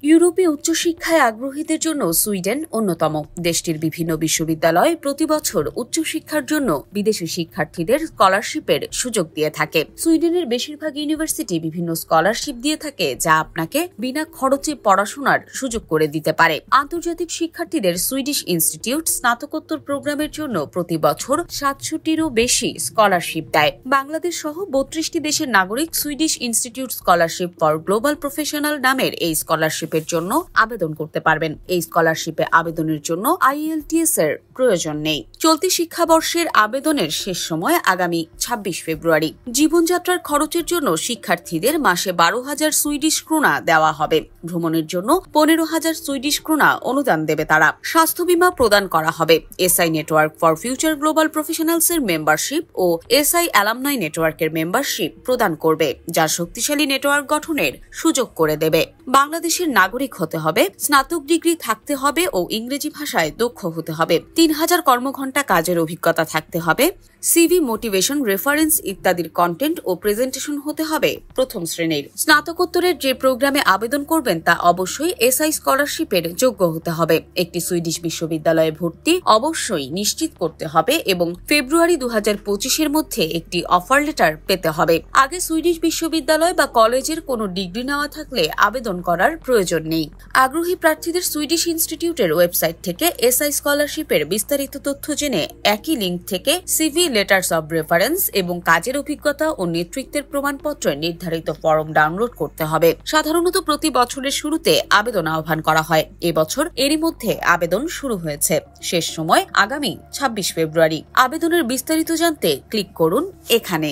ইউরোপে উচ্চশিক্ষায় আগ্রহীদের জন্য সুইডেন অন্যতম। দেশটির বিভিন্ন বিশ্ববিদ্যালয় প্রতি বছর উচ্চশিক্ষার জন্য বিদেশি শিক্ষার্থীদের স্কলারশিপের সুযোগ দিয়ে থাকে। সুইডেনের বেশিরভাগ ইউনিভার্সিটি বিভিন্ন স্কলারশিপ দিয়ে থাকে, যা আপনাকে বিনা খরচে পড়াশোনার সুযোগ করে দিতে পারে। আন্তর্জাতিক শিক্ষার্থীদের সুইডিশ ইনস্টিটিউট স্নাতকোত্তর প্রোগ্রামের জন্য প্রতি বছর 700টিরও বেশি স্কলারশিপ দেয়। বাংলাদেশ সহ 32টি দেশের নাগরিক Swedish institute scholarship for global professional নামের এই স্কলারশিপের জন্য আবেদন করতে পারবেন। এই স্কলারশিপে আবেদনের জন্য IELTS এর প্রয়োজন নেই। চলতি শিক্ষাবর্ষের আবেদনের শেষ সময় আগামী 26 ফেব্রুয়ারি। জীবনযাত্রার খরচের জন্য শিক্ষার্থীদের মাসে 12,000 সুইডিশ ক্রোনা দেওয়া হবে। ভ্রমণের জন্য 15,000 সুইডিশ ক্রোনা অনুদান দেবে তারা। স্বাস্থ্য বীমা প্রদান করা হবে। SI network for future global professionals এর মেম্বারশিপ ও SI অ্যালামনাই নেটওয়ার্কের মেম্বারশিপ প্রদান করবে, যা শক্তিশালী নেটওয়ার্ক গঠনের সুযোগ করে দেবে। বাংলাদেশের নাগরিক হতে হবে, স্নাতক ডিগ্রি থাকতে হবে ও ইংরেজি ভাষায় দক্ষ হতে হবে। 3,000 কর্মঘণ্টা কাজের অভিজ্ঞতা থাকতে হবে। CV, মোটিভেশন, রেফারেন্স ইত্যাদির কন্টেন্ট ও প্রেজেন্টেশন হতে হবে প্রথম শ্রেণীর। স্নাতকোত্তরের যে প্রোগ্রামে আবেদন করবেন তা অবশ্যই SI স্কলারশিপের যোগ্য হতে হবে। একটি সুইডিশ বিশ্ববিদ্যালয়ে ভর্তি অবশ্যই নিশ্চিত করতে হবে এবং ফেব্রুয়ারি 2025 মধ্যে একটি অফার লেটার পেতে হবে। আগে সুইডিশ বিশ্ববিদ্যালয় বা কলেজের কোনো ডিগ্রি নেওয়া থাকলে আবেদন করার প্রয়োজন নেই। আগ্রহী প্রার্থীদের সুইডিশ ইনস্টিটিউটের ওয়েবসাইট থেকে SI স্কলারশিপের বিস্তারিত তথ্য জেনে একই লিঙ্ক থেকে CV, লেটার্স অব রেফারেন্স এবং কাজের অভিজ্ঞতা ও নেতৃত্বের প্রমাণপত্রের নির্ধারিত ফর্ম ডাউনলোড করতে হবে। সাধারণত প্রতি বছরের শুরুতে আবেদন আহ্বান করা হয়। এবছর এরই মধ্যে আবেদন শুরু হয়েছে। শেষ সময় আগামী 26 ফেব্রুয়ারি। আবেদনের বিস্তারিত জানতে ক্লিক করুন এখানে।